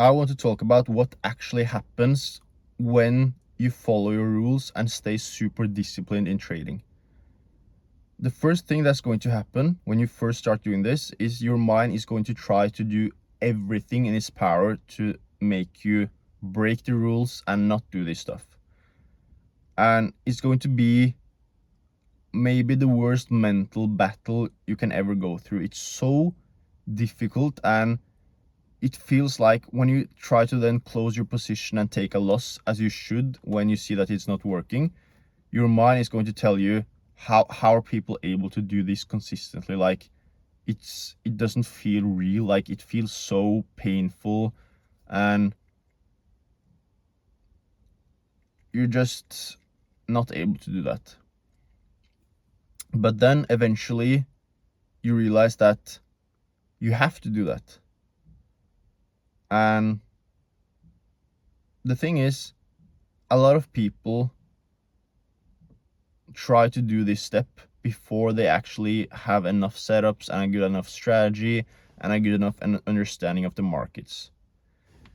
I want to talk about what actually happens when you follow your rules and stay super disciplined in trading. The first thing that's going to happen when you first start doing this is your mind is going to try to do everything in its power to make you break the rules and not do this stuff. And it's going to be maybe the worst mental battle you can ever go through. It's so difficult, and it feels like when you try to then close your position and take a loss, as you should when you see that it's not working, your mind is going to tell you, how are people able to do this consistently? Like, it doesn't feel real. Like, it feels so painful, and you're just not able to do that. But then eventually you realize that you have to do that. And the thing is, a lot of people try to do this step before they actually have enough setups and a good enough strategy and a good enough understanding of the markets.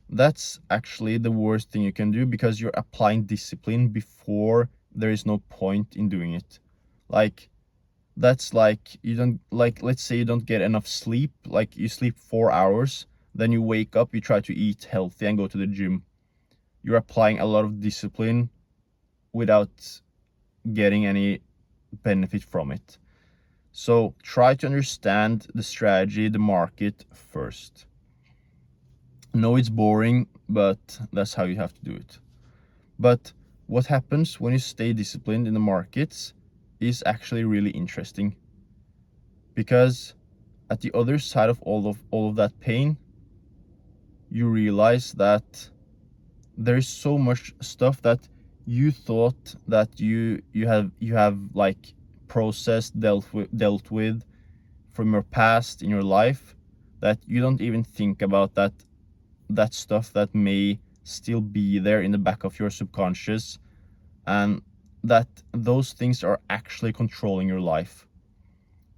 That's actually the worst thing you can do, because you're applying discipline before there is no point in doing it. Like, that's like, you don't, like, let's say you don't get enough sleep, like you sleep 4 hours, then you wake up, you try to eat healthy and go to the gym. You're applying a lot of discipline without getting any benefit from it. So try to understand the strategy, the market first. No, it's boring, but that's how you have to do it. But what happens when you stay disciplined in the markets is actually really interesting, because at the other side of all of that pain, you realize that there's so much stuff that you thought that you have like processed, dealt with from your past in your life, that you don't even think about that stuff that may still be there in the back of your subconscious, and that those things are actually controlling your life,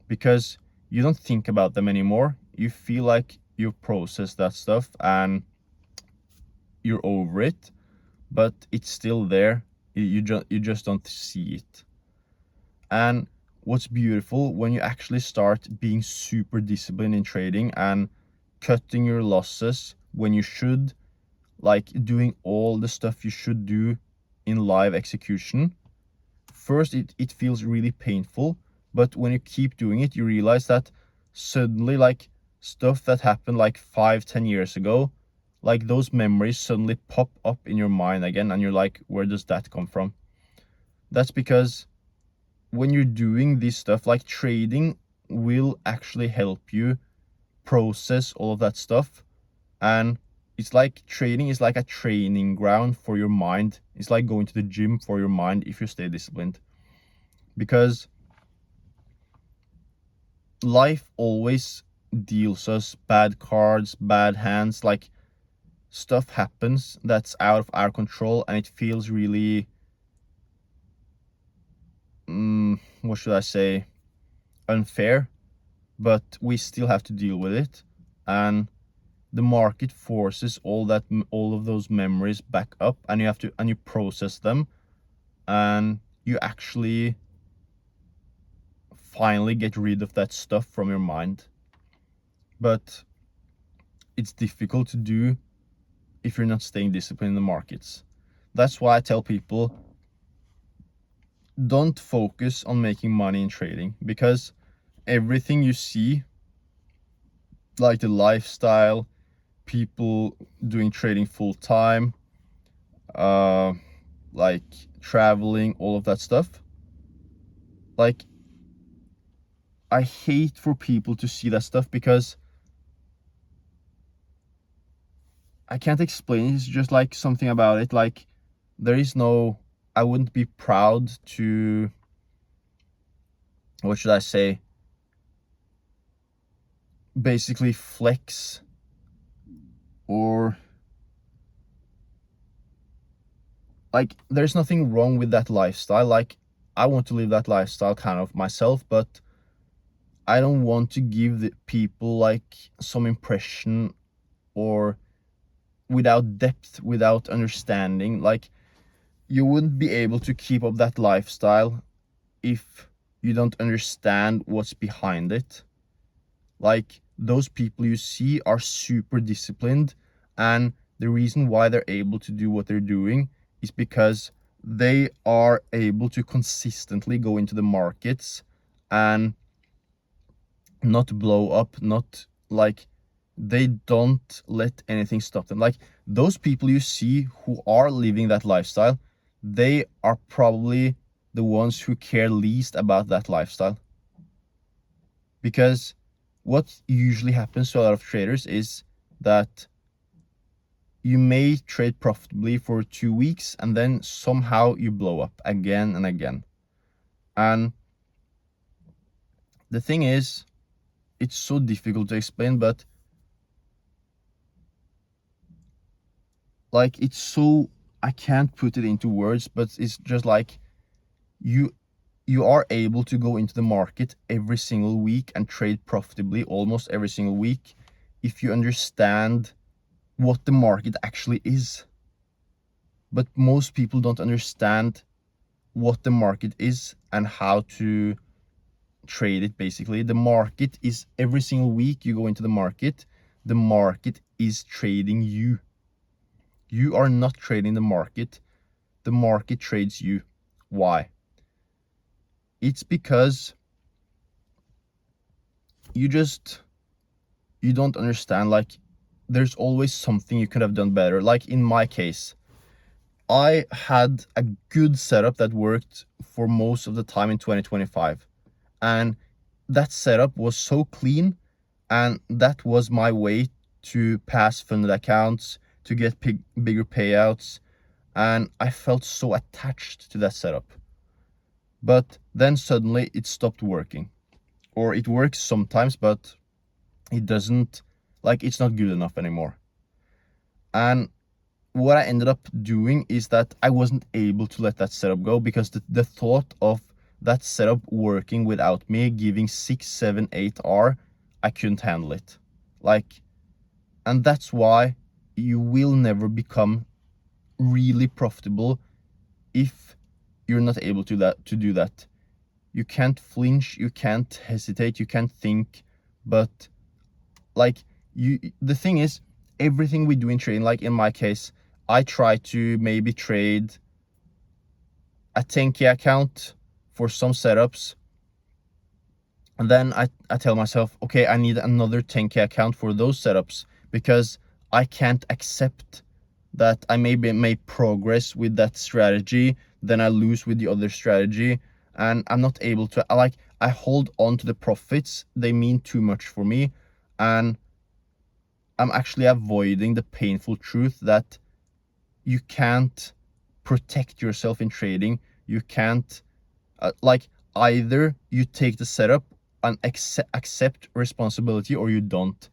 because you don't think about them anymore. You feel like you've processed that stuff and you're over it, but it's still there. You just don't see it. And what's beautiful, when you actually start being super disciplined in trading and cutting your losses when you should, like doing all the stuff you should do in live execution, first it feels really painful, but when you keep doing it, you realize that suddenly, like, stuff that happened like 5-10 years ago, like those memories suddenly pop up in your mind again, and you're like, where does that come from? That's because when you're doing this stuff, like trading will actually help you process all of that stuff. And it's like trading is like a training ground for your mind. It's like going to the gym for your mind if you stay disciplined, because life always deals us bad cards, bad hands. Like, stuff happens that's out of our control, and it feels really what should I say, unfair, but we still have to deal with it. And the market forces all of those memories back up, and you process them, and you actually finally get rid of that stuff from your mind. But it's difficult to do if you're not staying disciplined in the markets. That's why I tell people, don't focus on making money in trading, because everything you see, like the lifestyle, people doing trading full time, like traveling, all of that stuff, like, I hate for people to see that stuff, because I can't explain it. It's just like something about it. Like, there is no, I wouldn't be proud to, what should I say, basically flex, or like, there's nothing wrong with that lifestyle. Like, I want to live that lifestyle kind of myself, but I don't want to give the people like some impression, or without depth, without understanding. Like, you wouldn't be able to keep up that lifestyle if you don't understand what's behind it. Like, those people you see are super disciplined, and the reason why they're able to do what they're doing is because they are able to consistently go into the markets and not blow up, not like, they don't let anything stop them. Like, those people you see who are living that lifestyle, they are probably the ones who care least about that lifestyle. Because what usually happens to a lot of traders is that you may trade profitably for 2 weeks and then somehow you blow up again and again. And the thing is, it's so difficult to explain, but like, it's so, I can't put it into words, but it's just like, you are able to go into the market every single week and trade profitably almost every single week if you understand what the market actually is. But most people don't understand what the market is and how to trade it. Basically, the market is, every single week you go into the market is trading you. You are not trading the market trades you. Why? It's because you don't understand. Like, there's always something you could have done better. Like, in my case, I had a good setup that worked for most of the time in 2025, and that setup was so clean, and that was my way to pass funded accounts, to get bigger payouts, and I felt so attached to that setup. But then suddenly it stopped working, or it works sometimes, but it doesn't, like, it's not good enough anymore. And what I ended up doing is that I wasn't able to let that setup go, because the thought of that setup working without me giving 6, 7, 8R, I couldn't handle it. Like, and that's why you will never become really profitable if you're not able to do that. You can't flinch, you can't hesitate, you can't think. But like, the thing is, everything we do in trading, like in my case, I try to maybe trade a 10K account for some setups, and then I tell myself, okay, I need another 10K account for those setups, because I can't accept that I maybe make progress with that strategy, then I lose with the other strategy, and I'm not able to, I hold on to the profits. They mean too much for me, and I'm actually avoiding the painful truth that you can't protect yourself in trading. You can't, like, either you take the setup and accept responsibility, or you don't.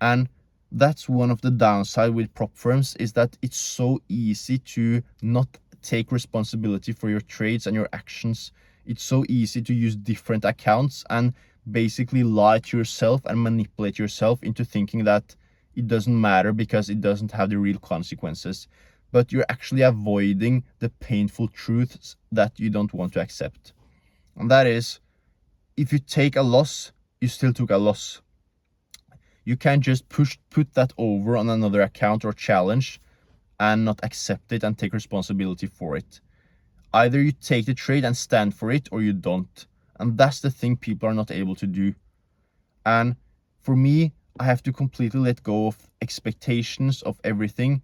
And that's one of the downside with prop firms, is that it's so easy to not take responsibility for your trades and your actions. It's so easy to use different accounts and basically lie to yourself and manipulate yourself into thinking that it doesn't matter because it doesn't have the real consequences. But you're actually avoiding the painful truths that you don't want to accept. And that is, if you take a loss, you still took a loss. You can't just put that over on another account or challenge and not accept it and take responsibility for it. Either you take the trade and stand for it, or you don't. And that's the thing people are not able to do. And for me, I have to completely let go of expectations of everything.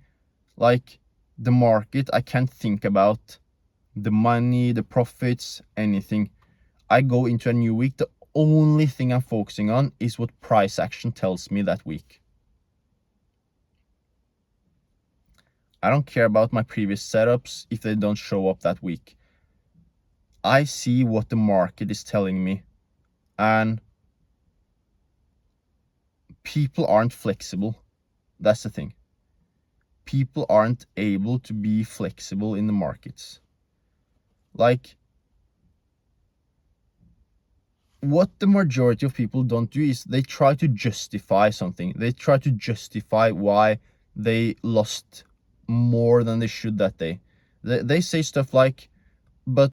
Like, the market, I can't think about the money, the profits, anything. I go into a new week, the only thing I'm focusing on is what price action tells me that week. I don't care about my previous setups if they don't show up that week. I see what the market is telling me, and people aren't flexible. That's the thing. People aren't able to be flexible in the markets. Like, what the majority of people don't do is they try to justify something. They try to justify why they lost more than they should that day. They say stuff like, but